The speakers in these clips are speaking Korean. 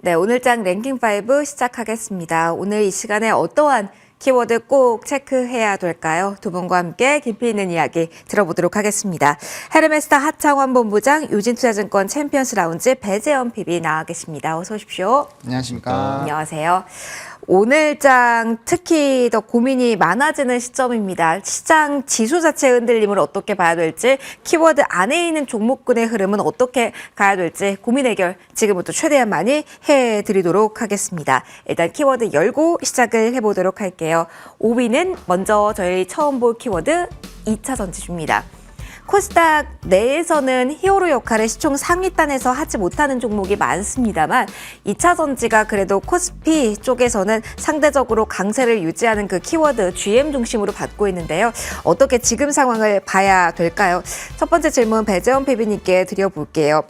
네, 오늘장 랭킹5 시작하겠습니다. 오늘 이 시간에 어떠한 키워드 꼭 체크해야 될까요? 두 분과 함께 깊이 있는 이야기 들어보도록 하겠습니다. 헤르메스타 하창원 본부장, 유진투자증권 챔피언스 라운지 배재현 PB 나와 계십니다. 어서 오십시오. 안녕하십니까. 안녕하세요. 오늘장 특히 더 고민이 많아지는 시점입니다. 시장 지수 자체의 흔들림을 어떻게 봐야 될지, 키워드 안에 있는 종목군의 흐름은 어떻게 가야 될지 고민 해결 지금부터 최대한 많이 해드리도록 하겠습니다. 일단 키워드 열고 시작을 해보도록 할게요. 5위는 먼저 저희 처음 볼 키워드 2차 전지주입니다. 코스닥 내에서는 히어로 역할을 시총 상위단에서 하지 못하는 종목이 많습니다만 2차 전지가 그래도 코스피 쪽에서는 상대적으로 강세를 유지하는 그 키워드 GM 중심으로 받고 있는데요. 어떻게 지금 상황을 봐야 될까요? 첫 번째 질문 배재원 PB님께 드려볼게요.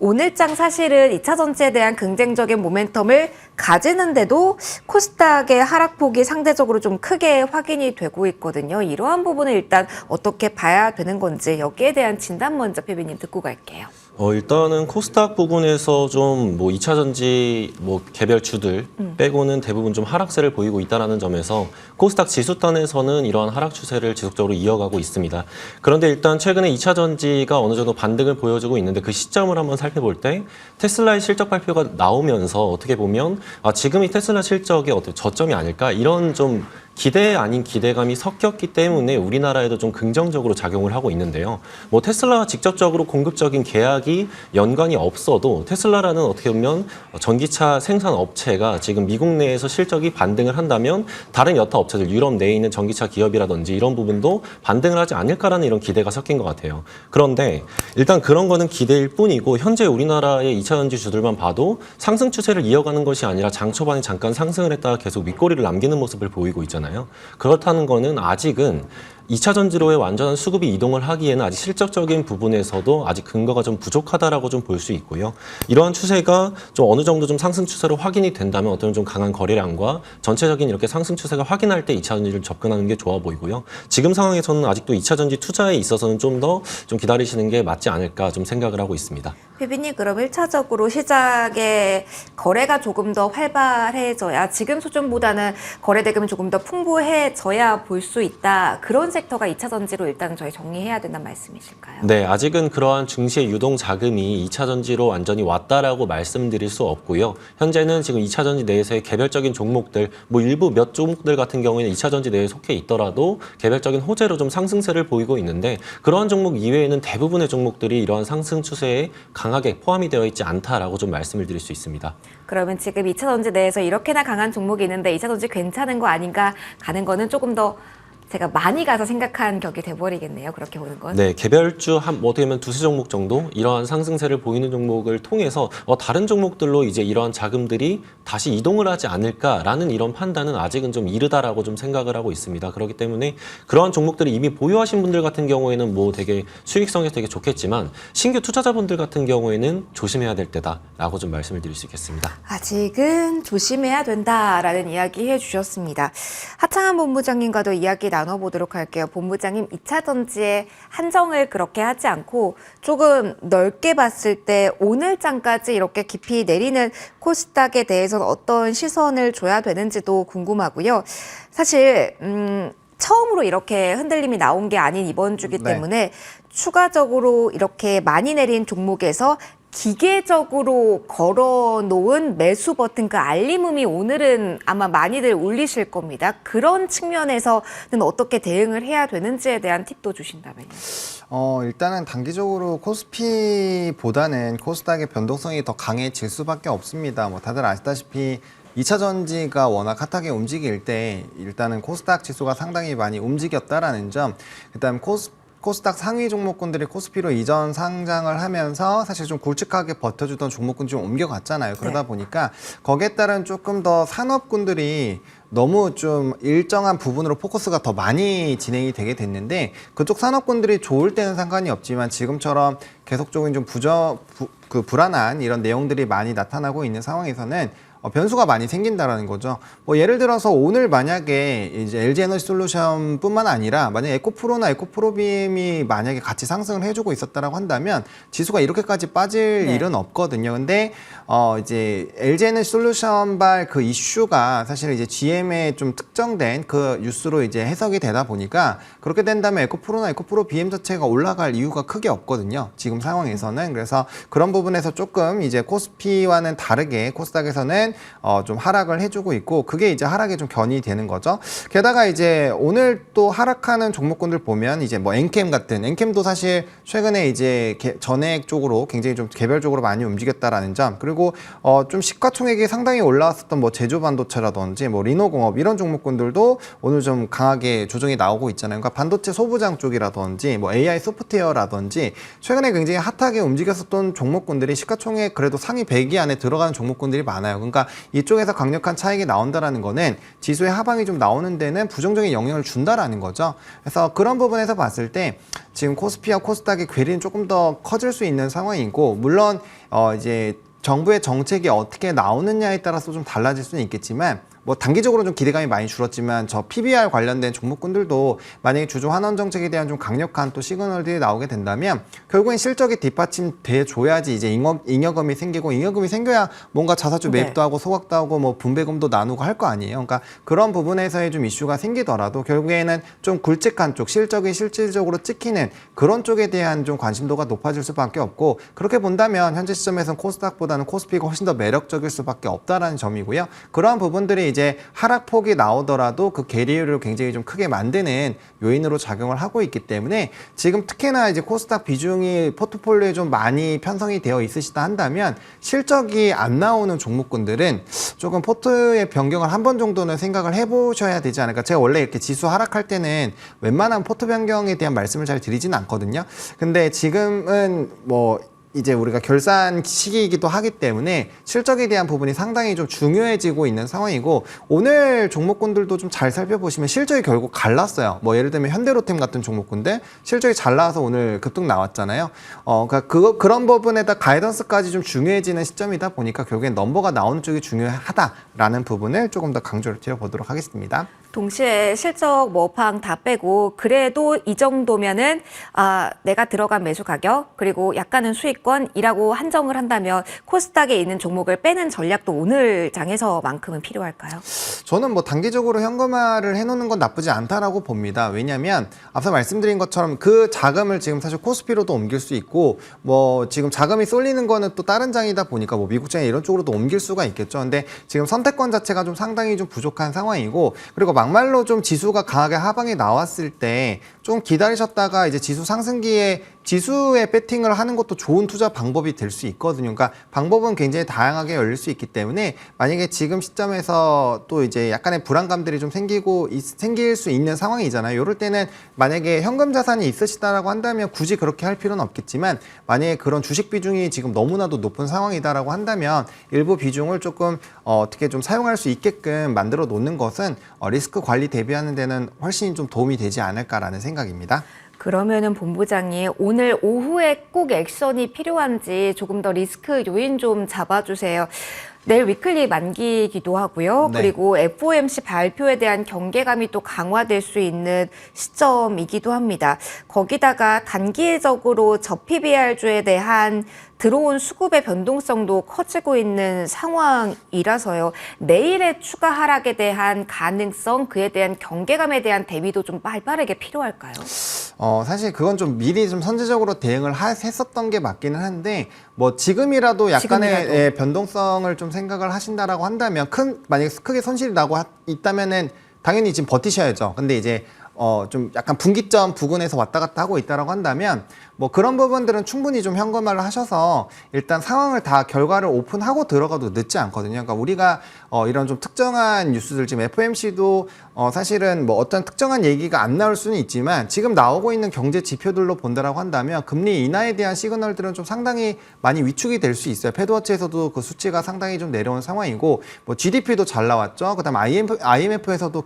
오늘장 사실은 2차 전지에 대한 긍정적인 모멘텀을 가지는데도 코스닥의 하락폭이 상대적으로 좀 크게 확인이 되고 있거든요. 이러한 부분을 일단 어떻게 봐야 되는 건지 여기에 대한 진단 먼저 PB님 듣고 갈게요. 일단은 코스닥 부분에서 좀 2차 전지 개별 주들 빼고는 대부분 좀 하락세를 보이고 있다는 점에서 코스닥 지수단에서는 이러한 하락 추세를 지속적으로 이어가고 있습니다. 그런데 일단 최근에 2차 전지가 어느 정도 반등을 보여주고 있는데 그 시점을 한번 살펴볼 때 테슬라의 실적 발표가 나오면서 어떻게 보면 지금이 테슬라 실적의 어떤 저점이 아닐까 이런 좀 기대 아닌 기대감이 섞였기 때문에 우리나라에도 좀 긍정적으로 작용을 하고 있는데요. 테슬라와 직접적으로 공급적인 계약이 연관이 없어도 테슬라라는 어떻게 보면 전기차 생산 업체가 지금 미국 내에서 실적이 반등을 한다면 다른 여타 업체들, 유럽 내에 있는 전기차 기업이라든지 이런 부분도 반등을 하지 않을까라는 이런 기대가 섞인 것 같아요. 그런데 일단 그런 거는 기대일 뿐이고 현재 우리나라의 2차 전지주들만 봐도 상승 추세를 이어가는 것이 아니라 장 초반에 잠깐 상승을 했다가 계속 윗꼬리를 남기는 모습을 보이고 있잖아요. 그렇다는 거는 아직은 2차 전지로의 완전한 수급이 이동을 하기에는 아직 실적적인 부분에서도 아직 근거가 좀 부족하다라고 좀 볼 수 있고요. 이러한 추세가 좀 어느 정도 좀 상승 추세로 확인이 된다면 어떤 좀 강한 거래량과 전체적인 이렇게 상승 추세가 확인할 때 2차 전지를 접근하는 게 좋아 보이고요. 지금 상황에서는 아직도 2차 전지 투자에 있어서는 좀 더 좀 기다리시는 게 맞지 않을까 좀 생각을 하고 있습니다. PB님, 그럼 1차적으로 시작에 거래가 조금 더 활발해져야 지금 수준보다는 거래 대금이 조금 더 풍부해져야 볼 수 있다. 그런 섹터가 2차 전지로 일단 저희 정리해야 된다는 말씀이실까요? 네, 아직은 그러한 증시의 유동 자금이 2차 전지로 완전히 왔다라고 말씀드릴 수 없고요. 현재는 지금 2차 전지 내에서의 개별적인 종목들, 일부 몇 종목들 같은 경우에는 2차 전지 내에 속해 있더라도 개별적인 호재로 좀 상승세를 보이고 있는데 그러한 종목 이외에는 대부분의 종목들이 이러한 상승 추세에 강하게 포함이 되어 있지 않다라고 좀 말씀을 드릴 수 있습니다. 그러면 지금 2차 전지 내에서 이렇게나 강한 종목이 있는데 2차 전지 괜찮은 거 아닌가 가는 거는 조금 더 제가 많이 가서 생각한 격이 돼버리겠네요. 그렇게 보는 건. 네, 개별주 어떻게 보면 두세 종목 정도 이러한 상승세를 보이는 종목을 통해서 다른 종목들로 이제 이러한 자금들이 다시 이동을 하지 않을까라는 이런 판단은 아직은 좀 이르다라고 좀 생각을 하고 있습니다. 그렇기 때문에 그러한 종목들을 이미 보유하신 분들 같은 경우에는 되게 수익성에서 되게 좋겠지만 신규 투자자분들 같은 경우에는 조심해야 될 때다라고 좀 말씀을 드릴 수 있겠습니다. 아직은 조심해야 된다라는 이야기 해주셨습니다. 하창한 본부장님과도 이야기 나눠보도록 할게요. 본부장님, 2차 전지의 한정을 그렇게 하지 않고 조금 넓게 봤을 때 오늘장까지 이렇게 깊이 내리는 코스닥에 대해서는 어떤 시선을 줘야 되는지도 궁금하고요. 사실 처음으로 이렇게 흔들림이 나온 게 아닌 이번 주기 때문에 추가적으로 이렇게 많이 내린 종목에서 기계적으로 걸어놓은 매수 버튼 그 알림음이 오늘은 아마 많이들 울리실 겁니다. 그런 측면에서는 어떻게 대응을 해야 되는지에 대한 팁도 주신다면요. 일단은 단기적으로 코스피보다는 코스닥의 변동성이 더 강해질 수밖에 없습니다. 다들 아시다시피 2차 전지가 워낙 핫하게 움직일 때 일단은 코스닥 지수가 상당히 많이 움직였다라는 점, 그다음 코스닥 상위 종목군들이 코스피로 이전 상장을 하면서 사실 좀 굵직하게 버텨주던 종목군 좀 옮겨갔잖아요. 그러다 보니까 거기에 따른 조금 더 산업군들이 너무 좀 일정한 부분으로 포커스가 더 많이 진행이 되게 됐는데 그쪽 산업군들이 좋을 때는 상관이 없지만 지금처럼 계속적인 좀 불안한 이런 내용들이 많이 나타나고 있는 상황에서는 변수가 많이 생긴다라는 거죠. 뭐 예를 들어서 오늘 만약에 이제 LG에너지솔루션뿐만 아니라 만약 에코프로나 에코프로비엠이 만약에 같이 상승을 해주고 있었다라고 한다면 지수가 이렇게까지 빠질 네. 일은 없거든요. 근데 이제 LG에너지솔루션발 그 이슈가 사실 이제 GM에 좀 특정된 그 뉴스로 이제 해석이 되다 보니까 그렇게 된다면 에코프로나 에코프로비엠 자체가 올라갈 이유가 크게 없거든요. 지금 상황에서는. 그래서 그런 부분에서 조금 이제 코스피와는 다르게 코스닥에서는 좀 하락을 해주고 있고 그게 이제 하락에 좀 견인이 되는 거죠. 게다가 이제 오늘 또 하락하는 종목군들 보면 이제 뭐 엔캠 같은 엔캠도 사실 최근에 이제 전액 쪽으로 굉장히 좀 개별적으로 많이 움직였다라는 점 그리고 좀 시가총액이 상당히 올라왔었던 뭐 제조반도체라든지 뭐 리노공업 이런 종목군들도 오늘 좀 강하게 조정이 나오고 있잖아요. 그러니까 반도체 소부장 쪽이라든지 뭐 AI 소프트웨어라든지 최근에 굉장히 핫하게 움직였었던 종목군들이 시가총액 그래도 상위 100위 안에 들어가는 종목군들이 많아요. 그러니까 이쪽에서 강력한 차익이 나온다라는 거는 지수의 하방이 좀 나오는 데는 부정적인 영향을 준다라는 거죠. 그래서 그런 부분에서 봤을 때 지금 코스피와 코스닥의 괴리는 조금 더 커질 수 있는 상황이고 물론 이제 정부의 정책이 어떻게 나오느냐에 따라서 좀 달라질 수는 있겠지만 뭐 단기적으로 좀 기대감이 많이 줄었지만 저 PBR 관련된 종목군들도 만약에 주주 환원 정책에 대한 좀 강력한 또 시그널들이 나오게 된다면 결국엔 실적이 뒷받침돼 줘야지 이제 잉여금이 생기고 잉여금이 생겨야 뭔가 자사주 매입도 하고 소각도 하고 뭐 분배금도 나누고 할 거 아니에요. 그러니까 그런 부분에서의 좀 이슈가 생기더라도 결국에는 좀 굵직한 쪽 실적이 실질적으로 찍히는 그런 쪽에 대한 좀 관심도가 높아질 수밖에 없고 그렇게 본다면 현재 시점에서는 코스닥보다는 코스피가 훨씬 더 매력적일 수밖에 없다라는 점이고요. 그러한 부분들이 이제 하락폭이 나오더라도 그 괴리를 굉장히 좀 크게 만드는 요인으로 작용을 하고 있기 때문에 지금 특히나 이제 코스닥 비중이 포트폴리오에 좀 많이 편성이 되어 있으시다 한다면 실적이 안 나오는 종목군들은 조금 포트의 변경을 한 번 정도는 생각을 해보셔야 되지 않을까. 제가 원래 이렇게 지수 하락할 때는 웬만한 포트 변경에 대한 말씀을 잘 드리지는 않거든요. 근데 지금은 뭐 이제 우리가 결산 시기이기도 하기 때문에 실적에 대한 부분이 상당히 좀 중요해지고 있는 상황이고 오늘 종목군들도 좀 잘 살펴보시면 실적이 결국 갈랐어요. 뭐 예를 들면 현대로템 같은 종목군들 실적이 잘 나와서 오늘 급등 나왔잖아요. 그러니까 그런 부분에다 가이던스까지 좀 중요해지는 시점이다 보니까 결국엔 넘버가 나오는 쪽이 중요하다라는 부분을 조금 더 강조를 드려보도록 하겠습니다. 동시에 실적 뭐팡 다 빼고 그래도 이 정도면은 내가 들어간 매수 가격 그리고 약간은 수익권이라고 한정을 한다면 코스닥에 있는 종목을 빼는 전략도 오늘 장에서만큼은 필요할까요? 저는 뭐 단기적으로 현금화를 해놓는 건 나쁘지 않다라고 봅니다. 왜냐하면 앞서 말씀드린 것처럼 그 자금을 지금 사실 코스피로도 옮길 수 있고 뭐 지금 자금이 쏠리는 거는 또 다른 장이다 보니까 뭐 미국장이 이런 쪽으로도 옮길 수가 있겠죠. 근데 지금 선택권 자체가 좀 상당히 좀 부족한 상황이고 그리고 막말로 좀 지수가 강하게 하방에 나왔을 때 좀 기다리셨다가 이제 지수 상승기에 지수에 배팅을 하는 것도 좋은 투자 방법이 될 수 있거든요. 그러니까 방법은 굉장히 다양하게 열릴 수 있기 때문에 만약에 지금 시점에서 또 이제 약간의 불안감들이 좀 생길 수 있는 상황이잖아요. 이럴 때는 만약에 현금 자산이 있으시다라고 한다면 굳이 그렇게 할 필요는 없겠지만 만약에 그런 주식 비중이 지금 너무나도 높은 상황이다라고 한다면 일부 비중을 조금 어떻게 좀 사용할 수 있게끔 만들어 놓는 것은 리스크 관리 대비하는 데는 훨씬 좀 도움이 되지 않을까라는 생각입니다. 그러면은 본부장님 오늘 오후에 꼭 액션이 필요한지 조금 더 리스크 요인 좀 잡아주세요. 내일 위클리 만기이기도 하고요. 네. 그리고 FOMC 발표에 대한 경계감이 또 강화될 수 있는 시점이기도 합니다. 거기다가 단기적으로 저PBR주에 대한 들어온 수급의 변동성도 커지고 있는 상황이라서요. 내일의 추가 하락에 대한 가능성, 그에 대한 경계감에 대한 대비도 좀 빠르게 필요할까요? 사실 그건 좀 미리 좀 선제적으로 대응을 했었던 게 맞기는 한데 뭐 지금이라도 약간의 변동성을 좀 생각을 하신다라고 한다면 만약에 크게 손실이 나고 있다면은 당연히 지금 버티셔야죠. 근데 이제 좀 약간 분기점 부근에서 왔다 갔다 하고 있다라고 한다면 뭐 그런 부분들은 충분히 좀 현금화를 하셔서 일단 상황을 다 결과를 오픈하고 들어가도 늦지 않거든요. 그러니까 우리가 이런 좀 특정한 뉴스들 지금 FOMC도 사실은 뭐 어떤 특정한 얘기가 안 나올 수는 있지만 지금 나오고 있는 경제 지표들로 본다라고 한다면 금리 인하에 대한 시그널들은 좀 상당히 많이 위축이 될 수 있어요. 패드워치에서도 그 수치가 상당히 좀 내려온 상황이고 뭐 GDP도 잘 나왔죠. 그다음 IMF에서도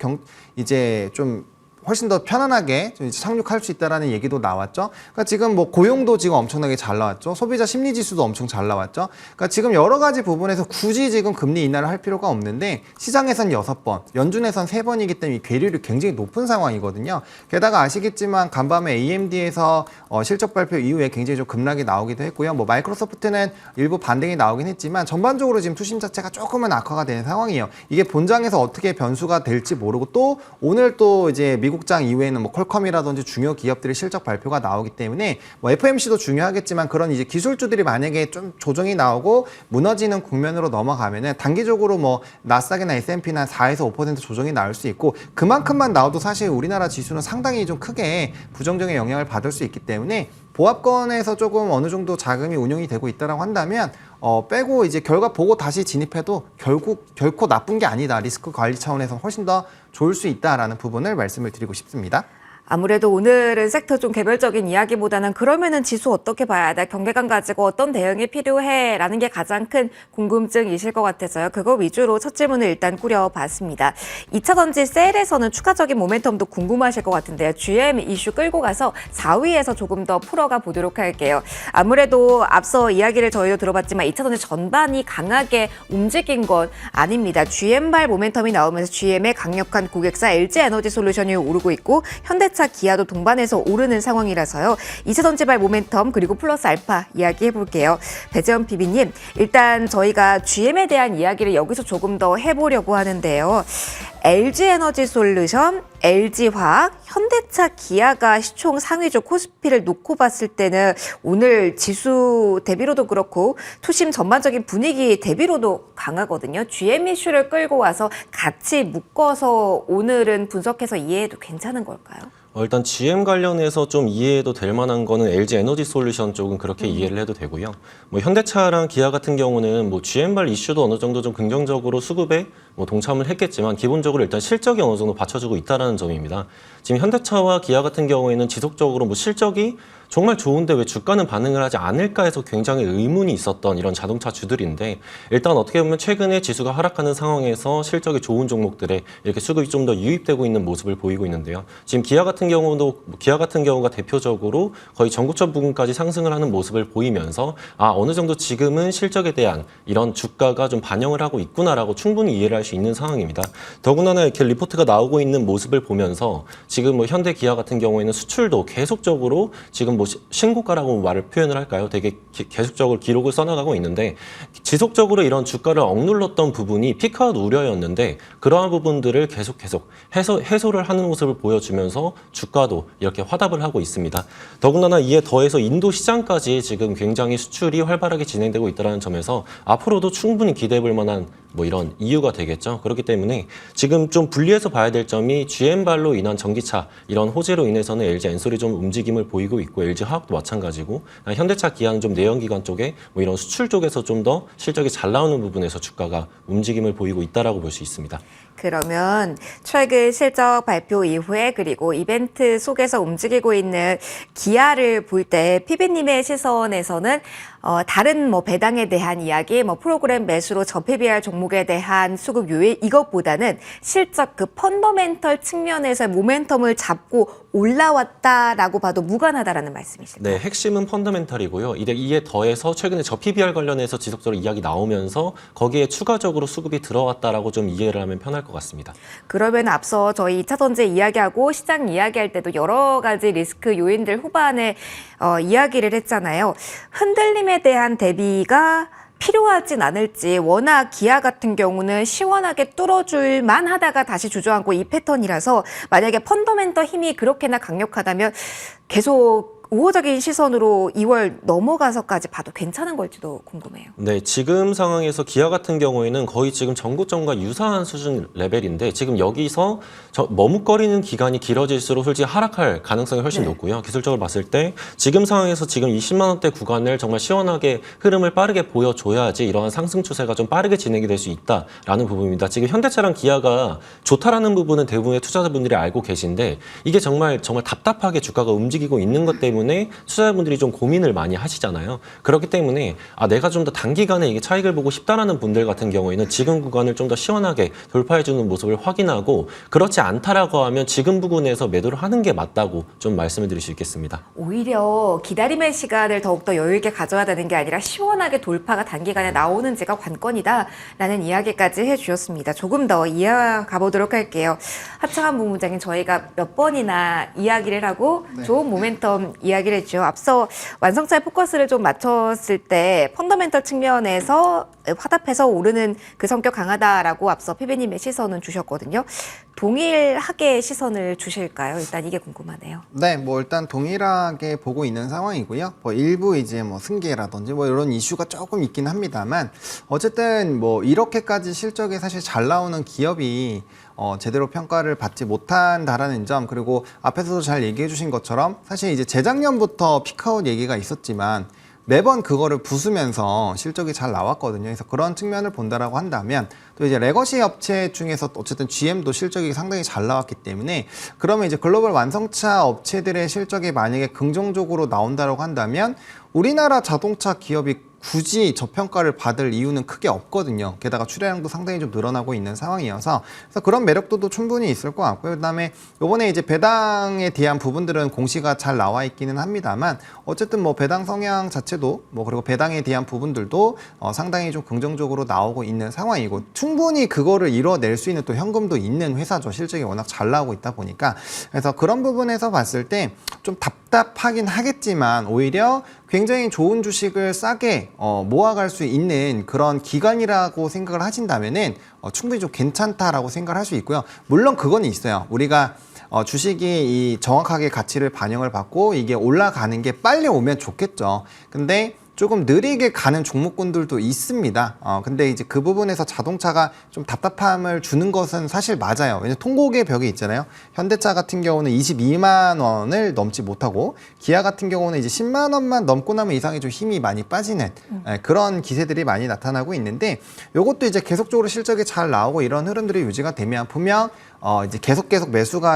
이제 좀 훨씬 더 편안하게 좀 이제 착륙할 수 있다라는 얘기도 나왔죠. 그러니까 지금 뭐 고용도 지금 엄청나게 잘 나왔죠. 소비자 심리 지수도 엄청 잘 나왔죠. 그러니까 지금 여러 가지 부분에서 굳이 지금 금리 인하를 할 필요가 없는데 시장에선 6번, 연준에선 3번이기 때문에 괴리율이 굉장히 높은 상황이거든요. 게다가 아시겠지만 간밤에 AMD에서 실적 발표 이후에 굉장히 좀 급락이 나오기도 했고요. 뭐 마이크로소프트는 일부 반등이 나오긴 했지만 전반적으로 지금 투심 자체가 조금은 악화가 되는 상황이에요. 이게 본장에서 어떻게 변수가 될지 모르고 또 오늘 또 이제 미국장 이후에는 뭐 퀄컴이라든지 중요 기업들의 실적 발표가 나오기 때문에 뭐 FMC도 중요하겠지만 그런 이제 기술주들이 만약에 좀 조정이 나오고 무너지는 국면으로 넘어가면은 단기적으로 뭐 나스닥이나 S&P는 한 4에서 5% 조정이 나올 수 있고 그만큼만 나와도 사실 우리나라 지수는 상당히 좀 크게 부정적인 영향을 받을 수 있기 때문에 보합권에서 조금 어느 정도 자금이 운용이 되고 있다라고 한다면 빼고 이제 결과 보고 다시 진입해도 결코 나쁜 게 아니다. 리스크 관리 차원에서 훨씬 더 좋을 수 있다라는 부분을 말씀을 드리고 싶습니다. 아무래도 오늘은 섹터 좀 개별적인 이야기보다는 그러면은 지수 어떻게 봐야 돼? 경계감 가지고 어떤 대응이 필요해? 라는 게 가장 큰 궁금증이실 것 같아서요. 그거 위주로 첫 질문을 일단 꾸려봤습니다. 2차 전지 셀에서는 추가적인 모멘텀도 궁금하실 것 같은데요. GM 이슈 끌고 가서 4위에서 조금 더 풀어가 보도록 할게요. 아무래도 앞서 이야기를 저희도 들어봤지만 2차 전지 전반이 강하게 움직인 건 아닙니다. GM발 모멘텀이 나오면서 GM의 강력한 고객사 LG에너지솔루션이 오르고 있고 현대차, 기아도 동반해서 오르는 상황이라서요. 2차 전지발 모멘텀 그리고 플러스 알파 이야기해 볼게요. 배재원 PB님, 일단 저희가 GM에 대한 이야기를 여기서 조금 더 해보려고 하는데요. LG에너지솔루션, LG화학, 현대차, 기아가 시총 상위죠. 코스피를 놓고 봤을 때는 오늘 지수 대비로도 그렇고 투심 전반적인 분위기 대비로도 강하거든요. GM 이슈를 끌고 와서 같이 묶어서 오늘은 분석해서 이해해도 괜찮은 걸까요? 일단 GM 관련해서 좀 이해해도 될 만한 거는 LG 에너지 솔루션 쪽은 그렇게 이해를 해도 되고요. 뭐 현대차랑 기아 같은 경우는 뭐 GM발 이슈도 어느 정도 좀 긍정적으로 수급에 뭐 동참을 했겠지만 기본적으로 일단 실적이 어느 정도 받쳐주고 있다는 점입니다. 지금 현대차와 기아 같은 경우에는 지속적으로 뭐 실적이 정말 좋은데 왜 주가는 반응을 하지 않을까 해서 굉장히 의문이 있었던 이런 자동차 주들인데 일단 어떻게 보면 최근에 지수가 하락하는 상황에서 실적이 좋은 종목들에 이렇게 수급이 좀 더 유입되고 있는 모습을 보이고 있는데요. 지금 기아 같은 경우가 대표적으로 거의 전고점 부근까지 상승을 하는 모습을 보이면서 어느 정도 지금은 실적에 대한 이런 주가가 좀 반영을 하고 있구나라고 충분히 이해를 할 수 있는 상황입니다. 더군다나 이렇게 리포트가 나오고 있는 모습을 보면서 지금 뭐 현대 기아 같은 경우에는 수출도 계속적으로 지금 뭐 신고가라고 표현을 할까요? 되게 계속적으로 기록을 써나가고 있는데 지속적으로 이런 주가를 억눌렀던 부분이 피크아웃 우려였는데 그러한 부분들을 계속 해소를 하는 모습을 보여주면서 주가도 이렇게 화답을 하고 있습니다. 더군다나 이에 더해서 인도 시장까지 지금 굉장히 수출이 활발하게 진행되고 있다는 점에서 앞으로도 충분히 기대해 볼 만한 뭐 이런 이유가 되겠죠. 그렇기 때문에 지금 좀 분리해서 봐야 될 점이 GM발로 인한 전기차 이런 호재로 인해서는 LG 엔솔이 좀 움직임을 보이고 있고 LG 화학도 마찬가지고 현대차 기아는 좀 내연기관 쪽에 뭐 이런 수출 쪽에서 좀 더 실적이 잘 나오는 부분에서 주가가 움직임을 보이고 있다라고 볼 수 있습니다. 그러면 최근 실적 발표 이후에 그리고 이벤트 속에서 움직이고 있는 기아를 볼 때 PB님의 시선에서는 다른 뭐 배당에 대한 이야기, 뭐 프로그램 매수로 저PBR 종목에 대한 수급 요일 이것보다는 실적 그 펀더멘털 측면에서 모멘텀을 잡고 올라왔다라고 봐도 무관하다라는 말씀이실까요? 네, 핵심은 펀더멘탈이고요. 이에 더해서 최근에 저PBR 관련해서 지속적으로 이야기 나오면서 거기에 추가적으로 수급이 들어왔다라고 좀 이해를 하면 편할 것 같습니다. 그러면 앞서 저희 2차 전지 이야기하고 시장 이야기할 때도 여러 가지 리스크 요인들 후반에 이야기를 했잖아요. 흔들림에 대한 대비가 필요하진 않을지 워낙 기아 같은 경우는 시원하게 뚫어줄 만하다가 다시 주저앉고 이 패턴이라서 만약에 펀더멘털 힘이 그렇게나 강력하다면 계속 우호적인 시선으로 2월 넘어가서까지 봐도 괜찮은 걸지도 궁금해요. 네, 지금 상황에서 기아 같은 경우에는 거의 지금 전고점과 유사한 수준 레벨인데 지금 여기서 머뭇거리는 기간이 길어질수록 솔직히 하락할 가능성이 훨씬 높고요. 기술적으로 봤을 때 지금 상황에서 지금 20만 원대 구간을 정말 시원하게 흐름을 빠르게 보여줘야지 이러한 상승 추세가 좀 빠르게 진행이 될 수 있다라는 부분입니다. 지금 현대차랑 기아가 좋다라는 부분은 대부분의 투자자분들이 알고 계신데 이게 정말 답답하게 주가가 움직이고 있는 것 때문에 때문에 투자자분들이 좀 고민을 많이 하시잖아요. 그렇기 때문에 내가 좀 더 단기간에 이게 차익을 보고 싶다라는 분들 같은 경우에는 지금 구간을 좀 더 시원하게 돌파해주는 모습을 확인하고 그렇지 않다라고 하면 지금 부근에서 매도를 하는 게 맞다고 좀 말씀을 드릴 수 있겠습니다. 오히려 기다림의 시간을 더욱더 여유 있게 가져야 되는 게 아니라 시원하게 돌파가 단기간에 나오는지가 관건이다라는 이야기까지 해주셨습니다. 조금 더 이어가 보도록 할게요. 하창한 본부장님, 저희가 몇 번이나 이야기를 하고 좋은 모멘텀 이야기를 했죠. 앞서 완성차에 포커스를 좀 맞췄을 때 펀더멘털 측면에서 화답해서 오르는 그 성격 강하다라고 앞서 피비님의 시선은 주셨거든요. 동일하게 시선을 주실까요? 일단 이게 궁금하네요. 네, 뭐 일단 동일하게 보고 있는 상황이고요. 뭐 일부 이제 뭐 승계라든지 뭐 이런 이슈가 조금 있긴 합니다만 어쨌든 뭐 이렇게까지 실적이 사실 잘 나오는 기업이 제대로 평가를 받지 못한다라는 점, 그리고 앞에서도 잘 얘기해 주신 것처럼 사실 이제 재작년부터 피크아웃 얘기가 있었지만 매번 그거를 부수면서 실적이 잘 나왔거든요. 그래서 그런 측면을 본다라고 한다면 또 이제 레거시 업체 중에서 어쨌든 GM도 실적이 상당히 잘 나왔기 때문에 그러면 이제 글로벌 완성차 업체들의 실적이 만약에 긍정적으로 나온다라고 한다면 우리나라 자동차 기업이 굳이 저평가를 받을 이유는 크게 없거든요. 게다가 출하량도 상당히 좀 늘어나고 있는 상황이어서 그래서 그런 매력도도 충분히 있을 것 같고요. 그다음에 이번에 이제 배당에 대한 부분들은 공시가 잘 나와 있기는 합니다만 어쨌든 뭐 배당 성향 자체도 뭐 그리고 배당에 대한 부분들도 상당히 좀 긍정적으로 나오고 있는 상황이고 충분히 그거를 이뤄낼 수 있는 또 현금도 있는 회사죠. 실적이 워낙 잘 나오고 있다 보니까. 그래서 그런 부분에서 봤을 때 좀 답답하긴 하겠지만 오히려 굉장히 좋은 주식을 싸게 모아갈 수 있는 그런 기간이라고 생각을 하신다면은 충분히 좀 괜찮다라고 생각을 할 수 있고요. 물론 그건 있어요. 우리가 주식이 이 정확하게 가치를 반영을 받고 이게 올라가는 게 빨리 오면 좋겠죠. 근데 조금 느리게 가는 종목군들도 있습니다. 근데 이제 그 부분에서 자동차가 좀 답답함을 주는 것은 사실 맞아요. 왜냐면 통곡의 벽이 있잖아요. 현대차 같은 경우는 22만 원을 넘지 못하고 기아 같은 경우는 이제 10만 원만 넘고 나면 이상이 좀 힘이 많이 빠지는 그런 기세들이 많이 나타나고 있는데 이것도 이제 계속적으로 실적이 잘 나오고 이런 흐름들이 유지가 되면 분명 이제 계속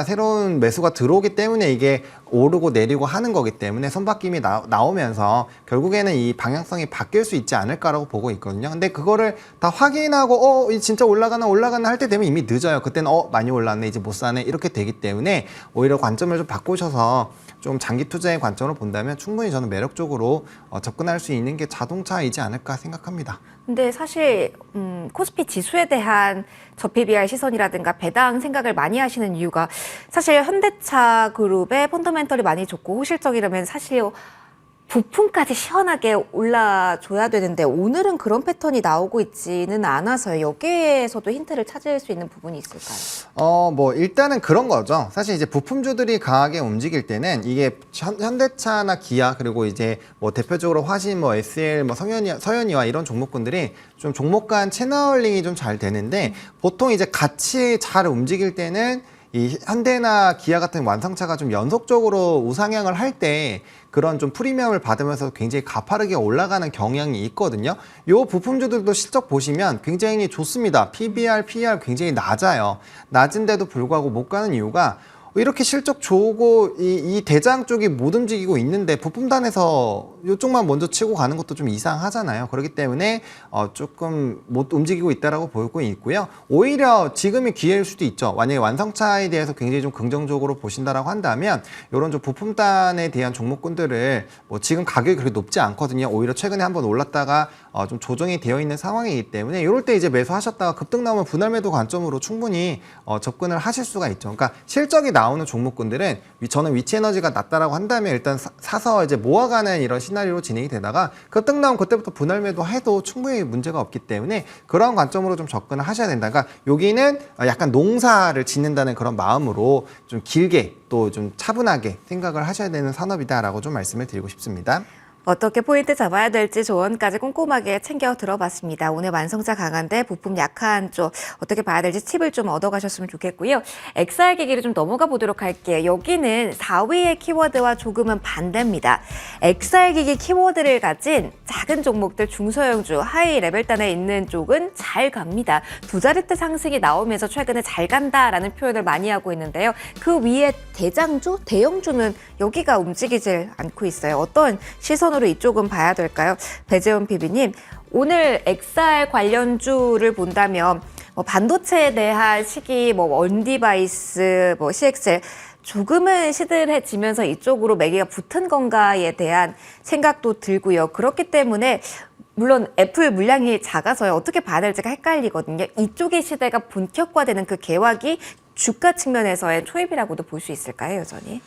새로운 매수가 들어오기 때문에 이게 오르고 내리고 하는 거기 때문에 선바뀜이 나오면서 결국에는 이 방향성이 바뀔 수 있지 않을까라고 보고 있거든요. 근데 그거를 다 확인하고 진짜 올라가나 할 때 되면 이미 늦어요. 그때는 많이 올랐네, 이제 못 사네, 이렇게 되기 때문에 오히려 관점을 좀 바꾸셔서 좀 장기 투자의 관점으로 본다면 충분히 저는 매력적으로 접근할 수 있는 게 자동차이지 않을까 생각합니다. 근데 사실 코스피 지수에 대한 저PBR 시선이라든가 배당 생각을 많이 하시는 이유가 사실 현대차 그룹의 펀더멘털이 많이 좋고 호실적이라면 사실 부품까지 시원하게 올라줘야 되는데 오늘은 그런 패턴이 나오고 있지는 않아서요. 여기에서도 힌트를 찾을 수 있는 부분이 있을까요? 뭐 일단은 그런 거죠. 사실 이제 부품주들이 강하게 움직일 때는 이게 현대차나 기아 그리고 이제 뭐 대표적으로 화신, 뭐 SL, 뭐 서현이와 이런 종목군들이 좀 종목 간 채널링이 좀 잘 되는데 보통 이제 같이 잘 움직일 때는 이 현대나 기아 같은 완성차가 좀 연속적으로 우상향을 할 때 그런 좀 프리미엄을 받으면서 굉장히 가파르게 올라가는 경향이 있거든요. 요 부품주들도 실적 보시면 굉장히 좋습니다. PBR, PER 굉장히 낮아요. 낮은데도 불구하고 못 가는 이유가 이렇게 실적 좋고 이 대장 쪽이 못 움직이고 있는데 부품단에서 이쪽만 먼저 치고 가는 것도 좀 이상하잖아요. 그렇기 때문에 조금 못 움직이고 있다라고 보고 있고요. 오히려 지금이 기회일 수도 있죠. 만약에 완성차에 대해서 굉장히 좀 긍정적으로 보신다라고 한다면 이런 좀 부품단에 대한 종목군들을 뭐 지금 가격이 그렇게 높지 않거든요. 오히려 최근에 한번 올랐다가 좀 조정이 되어 있는 상황이기 때문에 이럴 때 이제 매수하셨다가 급등 나오면 분할 매도 관점으로 충분히 접근을 하실 수가 있죠. 그러니까 실적이 나오는 종목군들은 저는 위치에너지가 낮다라고 한다면 일단 사서 이제 모아가는 이런 시나리오로 진행이 되다가 급등 나오면 그때부터 분할 매도 해도 충분히 문제가 없기 때문에 그런 관점으로 좀 접근을 하셔야 된다. 그러니까 여기는 약간 농사를 짓는다는 그런 마음으로 좀 길게 또 좀 차분하게 생각을 하셔야 되는 산업이다라고 좀 말씀을 드리고 싶습니다. 어떻게 포인트 잡아야 될지 조언까지 꼼꼼하게 챙겨 들어봤습니다. 오늘 완성자 강한데 부품 약한 쪽 어떻게 봐야 될지 팁을 좀 얻어가셨으면 좋겠고요. XR 기기를 좀 넘어가 보도록 할게요. 여기는 4위의 키워드와 조금은 반대입니다. XR 기기 키워드를 가진 작은 종목들 중소형주 하이 레벨단에 있는 쪽은 잘 갑니다. 두 자릿대 상승이 나오면서 최근에 잘 간다라는 표현을 많이 하고 있는데요. 그 위에 대장주, 대형주는 여기가 움직이질 않고 있어요. 어떤 시선으로 이쪽은 봐야 될까요? 배재원 PB님, 오늘 XR 관련주를 본다면 반도체에 대한 시기, 원디바이스, CXL 조금은 시들해지면서 이쪽으로 매기가 붙은 건가에 대한 생각도 들고요. 그렇기 때문에 물론 애플 물량이 작아서 어떻게 봐야 될지가 헷갈리거든요. 이쪽의 시대가 본격화되는 그 개화기 주가 측면에서의 초입이라고도 볼 수 있을까요, 여전히?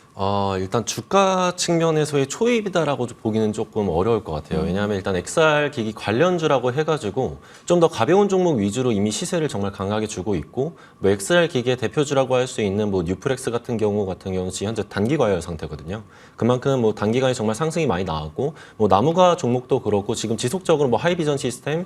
일단 주가 측면에서의 초입이다라고 보기는 조금 어려울 것 같아요. 왜냐하면 일단 XR 기기 관련주라고 해가지고 좀 더 가벼운 종목 위주로 이미 시세를 정말 강하게 주고 있고, XR 기기의 대표주라고 할 수 있는 뉴프렉스 같은 경우는 지금 현재 단기 과열 상태거든요. 그만큼 단기간에 정말 상승이 많이 나왔고, 나무가 종목도 그렇고 지금 지속적으로 하이비전 시스템,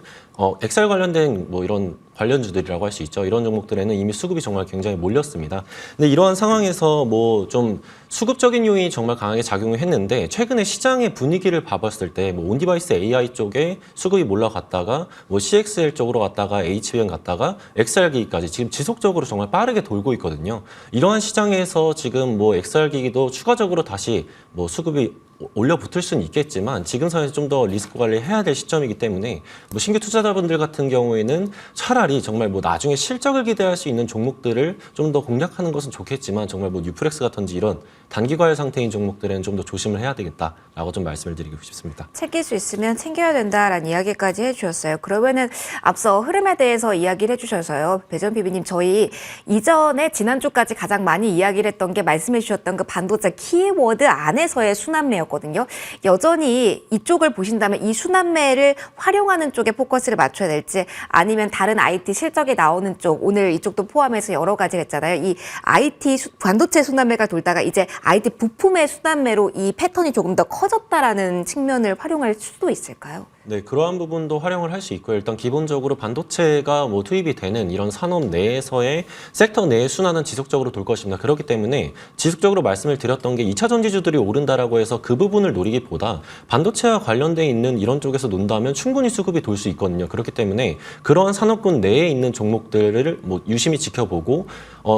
XR 관련된 이런 관련주들이라고 할 수 있죠. 이런 종목들에는 이미 수급이 정말 굉장히 몰렸습니다. 근데 이러한 상황에서 좀 수급적인 요인이 정말 강하게 작용을 했는데, 최근에 시장의 분위기를 봐봤을 때 온디바이스 AI 쪽에 수급이 몰라갔다가 CXL 쪽으로 갔다가 HBM 갔다가 XR 기기까지 지금 지속적으로 정말 빠르게 돌고 있거든요. 이러한 시장에서 지금 XR 기기도 추가적으로 다시 수급이 올려 붙을 수는 있겠지만 지금 상황에서 좀 더 리스크 관리해야 될 시점이기 때문에 신규 투자자분들 같은 경우에는 차라리 정말 나중에 실적을 기대할 수 있는 종목들을 좀 더 공략하는 것은 좋겠지만, 정말 뉴프렉스 같은지 이런 단기 과열 상태인 종목들은 좀 더 조심을 해야 되겠다라고 좀 말씀을 드리고 싶습니다. 챙길 수 있으면 챙겨야 된다라는 이야기까지 해주셨어요. 그러면은 앞서 흐름에 대해서 이야기를 해주셔서요. 배전 PB님, 저희 이전에 지난주까지 가장 많이 이야기를 했던 게 말씀해 주셨던 그 반도체 키워드 안에서의 순환매였거든요. 여전히 이쪽을 보신다면 이 순환매를 활용하는 쪽에 포커스를 맞춰야 될지, 아니면 다른 IT 실적이 나오는 쪽, 오늘 이쪽도 포함해서 여러 가지가 있잖아요. 이 IT 반도체 순환매가 돌다가 이제 IT 부품의 순환매로 이 패턴이 조금 더 커졌다라는 측면을 활용할 수도 있을까요? 네, 그러한 부분도 활용을 할 수 있고요. 일단 기본적으로 반도체가 투입이 되는 이런 산업 내에서의 섹터 내의 순환은 지속적으로 돌 것입니다. 그렇기 때문에 지속적으로 말씀을 드렸던 게 2차 전지주들이 오른다라고 해서 그 부분을 노리기보다 반도체와 관련돼 있는 이런 쪽에서 논다면 충분히 수급이 돌 수 있거든요. 그렇기 때문에 그러한 산업군 내에 있는 종목들을 유심히 지켜보고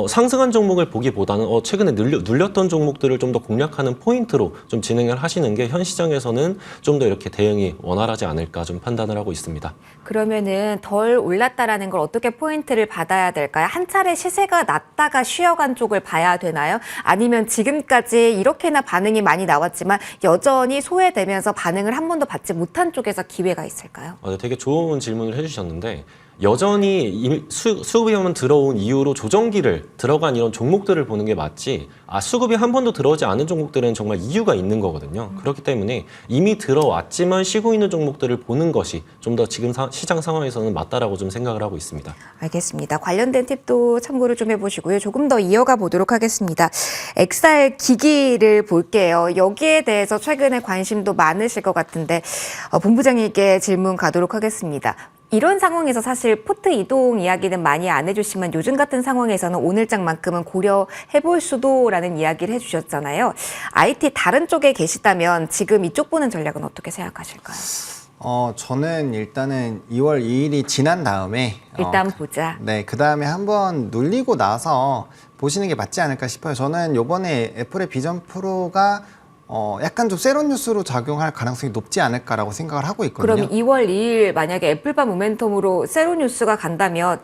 상승한 종목을 보기보다는 최근에 눌렸던 종목들을 좀 더 공략하는 포인트로 좀 진행을 하시는 게 현 시장에서는 좀 더 이렇게 대응이 원활하지 않을까 좀 판단을 하고 있습니다. 그러면은 덜 올랐다라는 걸 어떻게 포인트를 받아야 될까요? 한 차례 시세가 낮다가 쉬어간 쪽을 봐야 되나요? 아니면 지금까지 이렇게나 반응이 많이 나왔지만 여전히 소외되면서 반응을 한 번도 받지 못한 쪽에서 기회가 있을까요? 되게 좋은 질문을 해주셨는데, 여전히 수급이 한번 들어온 이후로 조정기를 들어간 이런 종목들을 보는 게 맞지, 수급이 한 번도 들어오지 않은 종목들은 정말 이유가 있는 거거든요. 그렇기 때문에 이미 들어왔지만 쉬고 있는 종목들을 보는 것이 좀 더 지금 시장 상황에서는 맞다라고 좀 생각을 하고 있습니다. 알겠습니다. 관련된 팁도 참고를 좀 해보시고요. 조금 더 이어가 보도록 하겠습니다. XR 기기를 볼게요. 여기에 대해서 최근에 관심도 많으실 것 같은데 본부장님께 질문 가도록 하겠습니다. 이런 상황에서 사실 포트 이동 이야기는 많이 안 해주시면 요즘 같은 상황에서는 오늘장만큼은 고려해볼 수도라는 이야기를 해주셨잖아요. IT 다른 쪽에 계시다면 지금 이쪽 보는 전략은 어떻게 생각하실까요? 저는 일단은 2월 2일이 지난 다음에 일단 보자. 네, 그 다음에 한번 눌리고 나서 보시는 게 맞지 않을까 싶어요. 저는 요번에 애플의 비전 프로가 약간 좀 세론 뉴스로 작용할 가능성이 높지 않을까라고 생각을 하고 있거든요. 그럼 2월 2일 만약에 애플바 모멘텀으로 세로 뉴스가 간다면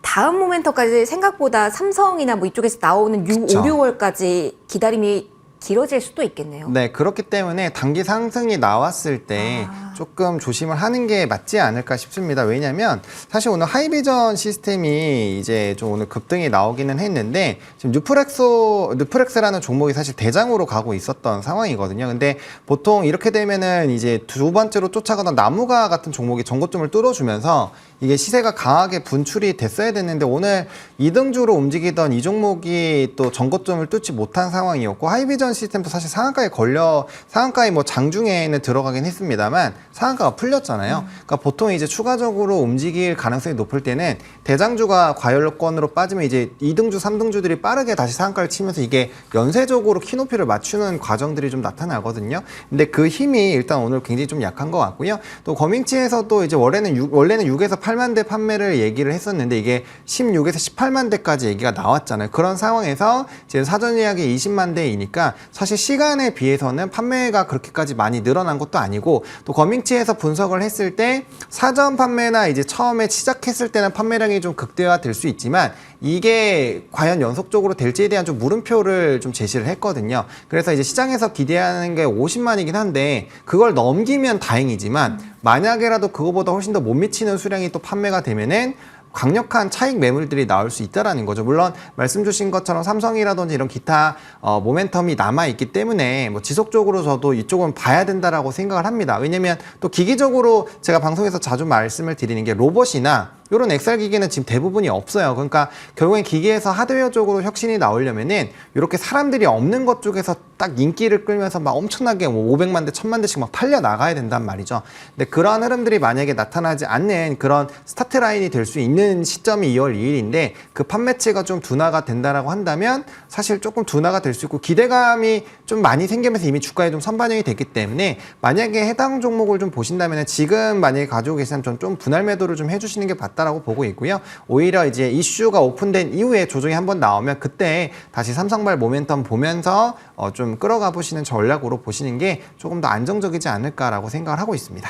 다음 모멘텀까지 생각보다 삼성이나 이쪽에서 나오는 6, 5, 6월까지 기다림이 길어질 수도 있겠네요. 네, 그렇기 때문에 단기 상승이 나왔을 때 조금 조심을 하는 게 맞지 않을까 싶습니다. 왜냐하면 사실 오늘 하이비전 시스템이 이제 좀 오늘 급등이 나오기는 했는데 지금 뉴프렉스라는 종목이 사실 대장으로 가고 있었던 상황이거든요. 근데 보통 이렇게 되면은 이제 두 번째로 쫓아가던 나무가 같은 종목이 전고점을 뚫어주면서 이게 시세가 강하게 분출이 됐어야 됐는데 오늘 2등주로 움직이던 이 종목이 또 전고점을 뚫지 못한 상황이었고 하이비전 시스템도 사실 상한가에 뭐 장중에는 들어가긴 했습니다만 상한가가 풀렸잖아요. 그러니까 보통 이제 추가적으로 움직일 가능성이 높을 때는 대장주가 과열권으로 빠지면 이제 2등주, 3등주들이 빠르게 다시 상한가를 치면서 이게 연쇄적으로 키높이를 맞추는 과정들이 좀 나타나거든요. 근데 그 힘이 일단 오늘 굉장히 좀 약한 것 같고요. 또 거밍치에서도 이제 원래는 6에서 8만 대 판매를 얘기를 했었는데 이게 16에서 18만 대까지 얘기가 나왔잖아요. 그런 상황에서 지금 사전 예약이 20만 대이니까 사실 시간에 비해서는 판매가 그렇게까지 많이 늘어난 것도 아니고 또 거밍치에서 분석을 했을 때 사전 판매나 이제 처음에 시작했을 때는 판매량이 좀 극대화될 수 있지만 이게 과연 연속적으로 될지에 대한 좀 물음표를 좀 제시를 했거든요. 그래서 이제 시장에서 기대하는 게 50만이긴 한데 그걸 넘기면 다행이지만 만약에라도 그거보다 훨씬 더 못 미치는 수량이 또 판매가 되면은 강력한 차익 매물들이 나올 수 있다라는 거죠. 물론 말씀 주신 것처럼 삼성이라든지 이런 기타 모멘텀이 남아있기 때문에 뭐 지속적으로 저도 이쪽은 봐야 된다라고 생각을 합니다. 왜냐면 또 기기적으로 제가 방송에서 자주 말씀을 드리는 게 로봇이나 이런 XR 기기는 지금 대부분이 없어요. 그러니까 결국엔 기기에서 하드웨어 쪽으로 혁신이 나오려면은 이렇게 사람들이 없는 것 쪽에서 딱 인기를 끌면서 막 엄청나게 뭐 500만 대, 1000만 대씩 막 팔려 나가야 된단 말이죠. 근데 그러한 흐름들이 만약에 나타나지 않는 그런 스타트 라인이 될 수 있는 시점이 2월 2일인데 그 판매치가 좀 둔화가 된다라고 한다면 사실 조금 둔화가 될 수 있고 기대감이 좀 많이 생기면서 이미 주가에 좀 선반영이 됐기 때문에 만약에 해당 종목을 좀 보신다면 지금 만약에 가지고 계시다면 좀 분할 매도를 좀 해주시는 게 맞다라고 보고 있고요. 오히려 이제 이슈가 오픈된 이후에 조정이 한번 나오면 그때 다시 삼성발 모멘텀 보면서 좀 끌어가 보시는 전략으로 보시는 게 조금 더 안정적이지 않을까라고 생각을 하고 있습니다.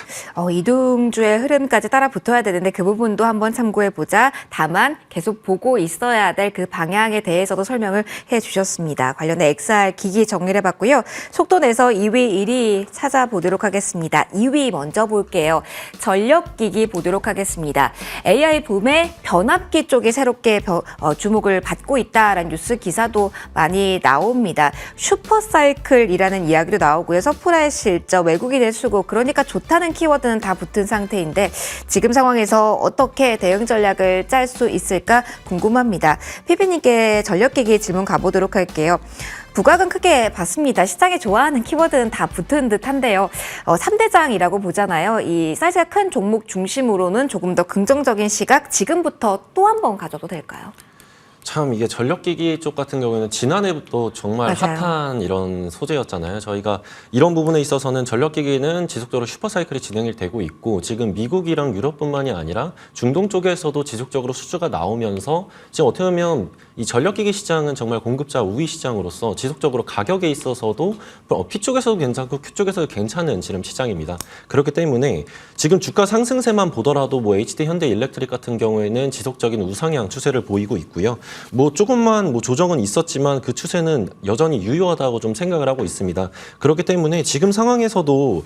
이동주의 흐름까지 따라 붙어야 되는데 그 부분도 한번 참고해 보자. 다만 계속 보고 있어야 될 그 방향에 대해서도 설명을 해 주셨습니다. 관련해 XR 기기 정리를 해봤고요. 속도 내서 2위, 1위 찾아보도록 하겠습니다. 2위 먼저 볼게요. 전력기기 보도록 하겠습니다. AI 붐에 변압기 쪽이 새롭게 주목을 받고 있다라는 뉴스 기사도 많이 나옵니다. 슈퍼사이클이라는 이야기도 나오고요. 서프라이 실적, 외국인의 수고, 그러니까 좋다는 키워드는 다 붙은 상태인데 지금 상황에서 어떻게 대응 전략을 짤 수 있을까 궁금합니다. 피피님께 전력기기 질문 가보도록 할게요. 부각은 크게 봤습니다. 시장에 좋아하는 키워드는 다 붙은 듯한데요. 3대장이라고 보잖아요. 이 사이즈가 큰 종목 중심으로는 조금 더 긍정적인 시각 지금부터 또 한 번 가져도 될까요? 참 이게 전력기기 쪽 같은 경우에는 지난해부터 정말 맞아요. 핫한 이런 소재였잖아요. 저희가 이런 부분에 있어서는 전력기기는 지속적으로 슈퍼사이클이 진행이 되고 있고 지금 미국이랑 유럽뿐만이 아니라 중동 쪽에서도 지속적으로 수주가 나오면서 지금 어떻게 보면 이 전력기기 시장은 정말 공급자 우위 시장으로서 지속적으로 가격에 있어서도 P 쪽에서도 괜찮고 Q 쪽에서도 괜찮은 지금 시장입니다. 그렇기 때문에 지금 주가 상승세만 보더라도 뭐 HD 현대일렉트릭 같은 경우에는 지속적인 우상향 추세를 보이고 있고요. 뭐 조금만 뭐 조정은 있었지만 그 추세는 여전히 유효하다고 좀 생각을 하고 있습니다. 그렇기 때문에 지금 상황에서도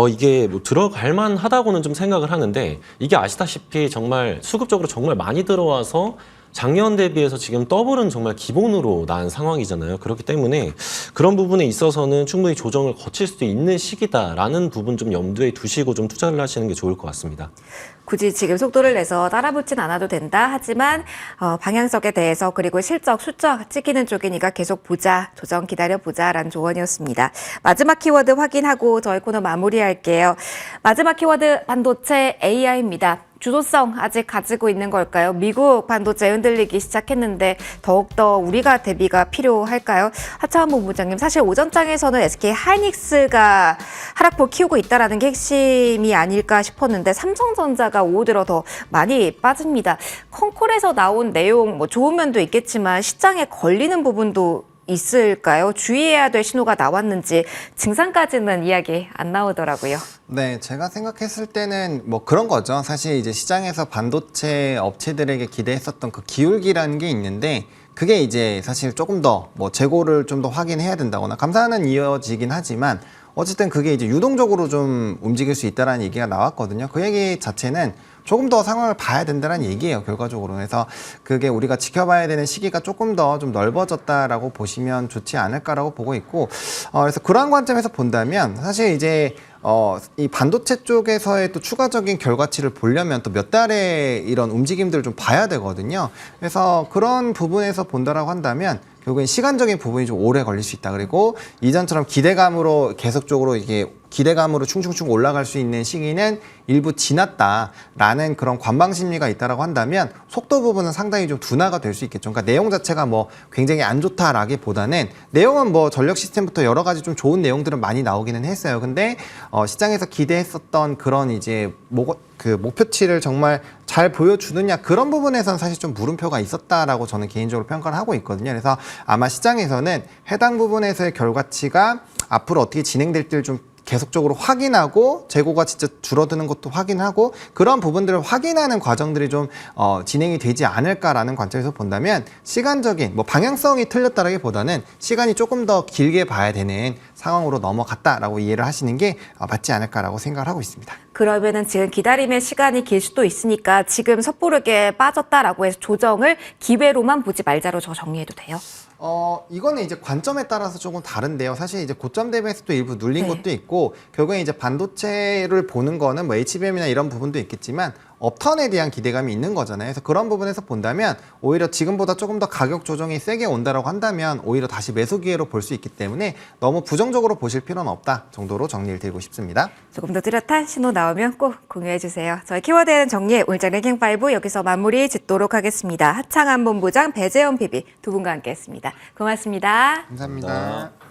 이게 뭐 들어갈 만하다고는 좀 생각을 하는데 이게 아시다시피 정말 수급적으로 정말 많이 들어와서 작년 대비해서 지금 더블은 정말 기본으로 난 상황이잖아요. 그렇기 때문에 그런 부분에 있어서는 충분히 조정을 거칠 수도 있는 시기다라는 부분 좀 염두에 두시고 좀 투자를 하시는 게 좋을 것 같습니다. 굳이 지금 속도를 내서 따라붙진 않아도 된다. 하지만 방향성에 대해서 그리고 실적, 숫자 찍히는 쪽이니까 계속 보자, 조정 기다려보자라는 조언이었습니다. 마지막 키워드 확인하고 저희 코너 마무리할게요. 마지막 키워드 반도체 AI입니다. 주도성 아직 가지고 있는 걸까요? 미국 반도체 흔들리기 시작했는데 더욱더 우리가 대비가 필요할까요? 하차원 본부장님, 사실 오전장에서는 SK 하이닉스가 하락폭 키우고 있다는 게 핵심이 아닐까 싶었는데 삼성전자가 오후 들어 더 많이 빠집니다. 콩콜에서 나온 내용 뭐 좋은 면도 있겠지만 시장에 걸리는 부분도 있을까요? 주의해야 될 신호가 나왔는지 증상까지는 이야기 안 나오더라고요. 네, 제가 생각했을 때는 뭐 그런 거죠. 사실 이제 시장에서 반도체 업체들에게 기대했었던 그 기울기라는 게 있는데 그게 이제 사실 조금 더 뭐 재고를 좀 더 확인해야 된다거나 감사는 이어지긴 하지만 어쨌든 그게 이제 유동적으로 좀 움직일 수 있다라는 얘기가 나왔거든요. 그 얘기 자체는 조금 더 상황을 봐야 된다는 얘기예요, 결과적으로. 그래서 그게 우리가 지켜봐야 되는 시기가 조금 더 좀 넓어졌다라고 보시면 좋지 않을까라고 보고 있고, 그래서 그러한 관점에서 본다면 사실 이제 이 반도체 쪽에서의 또 추가적인 결과치를 보려면 또 몇 달의 이런 움직임들을 좀 봐야 되거든요. 그래서 그런 부분에서 본다라고 한다면 결국엔 시간적인 부분이 좀 오래 걸릴 수 있다. 그리고 이전처럼 기대감으로 계속적으로 이게 기대감으로 충충충 올라갈 수 있는 시기는 일부 지났다라는 그런 관방 심리가 있다라고 한다면 속도 부분은 상당히 좀 둔화가 될 수 있겠죠. 그러니까 내용 자체가 뭐 굉장히 안 좋다라기보다는 내용은 뭐 전력 시스템부터 여러 가지 좀 좋은 내용들은 많이 나오기는 했어요. 근데 시장에서 기대했었던 그런 이제 목표치를 정말 잘 보여주느냐 그런 부분에서는 사실 좀 물음표가 있었다라고 저는 개인적으로 평가를 하고 있거든요. 그래서 아마 시장에서는 해당 부분에서의 결과치가 앞으로 어떻게 진행될지를 좀 계속적으로 확인하고 재고가 진짜 줄어드는 것도 확인하고 그런 부분들을 확인하는 과정들이 좀 진행이 되지 않을까라는 관점에서 본다면 시간적인 뭐 방향성이 틀렸다라기보다는 시간이 조금 더 길게 봐야 되는 상황으로 넘어갔다라고 이해를 하시는 게 맞지 않을까라고 생각을 하고 있습니다. 그러면은 지금 기다림의 시간이 길 수도 있으니까 지금 섣부르게 빠졌다라고 해서 조정을 기회로만 보지 말자로 저 정리해도 돼요? 이거는 이제 관점에 따라서 조금 다른데요. 사실 이제 고점 대비해서 또 일부 눌린 네. 것도 있고, 결국에 이제 반도체를 보는 거는 뭐 HBM이나 이런 부분도 있겠지만, 업턴에 대한 기대감이 있는 거잖아요. 그래서 그런 부분에서 본다면, 오히려 지금보다 조금 더 가격 조정이 세게 온다라고 한다면, 오히려 다시 매수 기회로 볼 수 있기 때문에, 너무 부정적으로 보실 필요는 없다 정도로 정리를 드리고 싶습니다. 조금 더 뚜렷한 신호 나오면 꼭 공유해 주세요. 저희 키워드에는 정리해 오늘장 랭킹5 여기서 마무리 짓도록 하겠습니다. 하창한 본부장, 배재원 PB 두 분과 함께했습니다. 고맙습니다. 감사합니다.